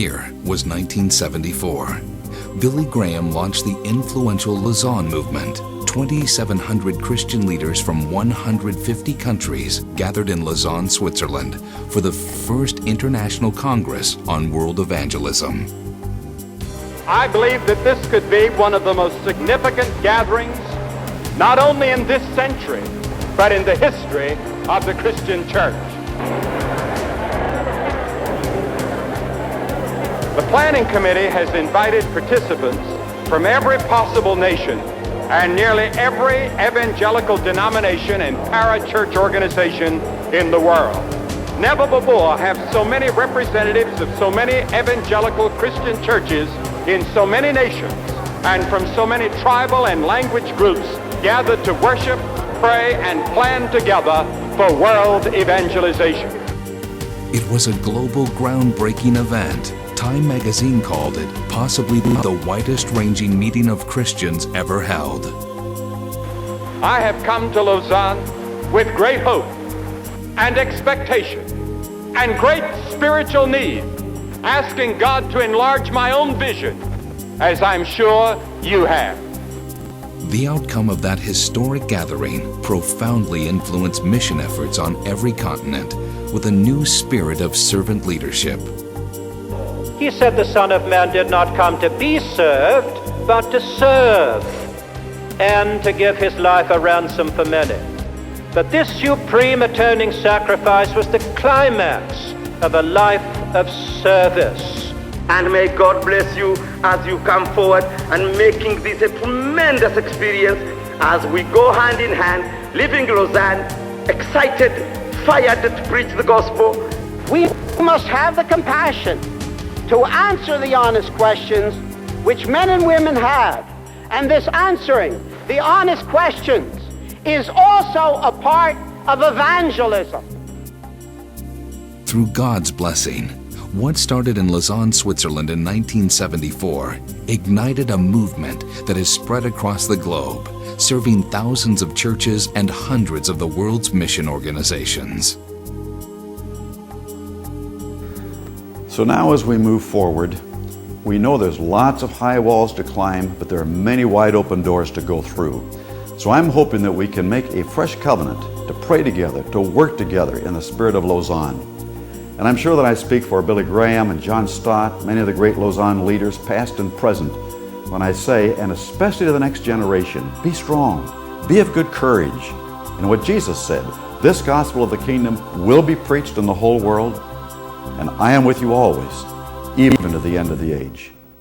year was 1974. Billy Graham launched the influential Lausanne movement. 2,700 Christian leaders from 150 countries gathered in Lausanne, Switzerland for the first International Congress on World Evangelism. I believe that this could be one of the most significant gatherings, not only in this century, but in the history of the Christian church. The planning committee has invited participants from every possible nation and nearly every evangelical denomination and para-church organization in the world. Never before have so many representatives of so many evangelical Christian churches in so many nations and from so many tribal and language groups gathered to worship, pray, and plan together for world evangelization. It was a global groundbreaking event. Time magazine called it possibly the widest-ranging meeting of Christians ever held. I have come to Lausanne with great hope and expectation and great spiritual need, asking God to enlarge my own vision, as I'm sure you have. The outcome of that historic gathering profoundly influenced mission efforts on every continent with a new spirit of servant leadership. He said the Son of Man did not come to be served, but to serve, and to give his life a ransom for many. But this supreme atoning sacrifice was the climax of a life of service. And may God bless you as you come forward and making this a tremendous experience as we go hand in hand, living Lausanne, excited, fired to preach the gospel. We must have the compassion to answer the honest questions which men and women have. And this answering the honest questions is also a part of evangelism. Through God's blessing, what started in Lausanne, Switzerland in 1974 ignited a movement that has spread across the globe, serving thousands of churches and hundreds of the world's mission organizations. So now as we move forward, we know there's lots of high walls to climb, but there are many wide open doors to go through. So I'm hoping that we can make a fresh covenant to pray together, to work together in the spirit of Lausanne. And I'm sure that I speak for Billy Graham and John Stott, many of the great Lausanne leaders, past and present, when I say, and especially to the next generation, be strong, be of good courage. And what Jesus said, this gospel of the kingdom will be preached in the whole world, and I am with you always, even to the end of the age.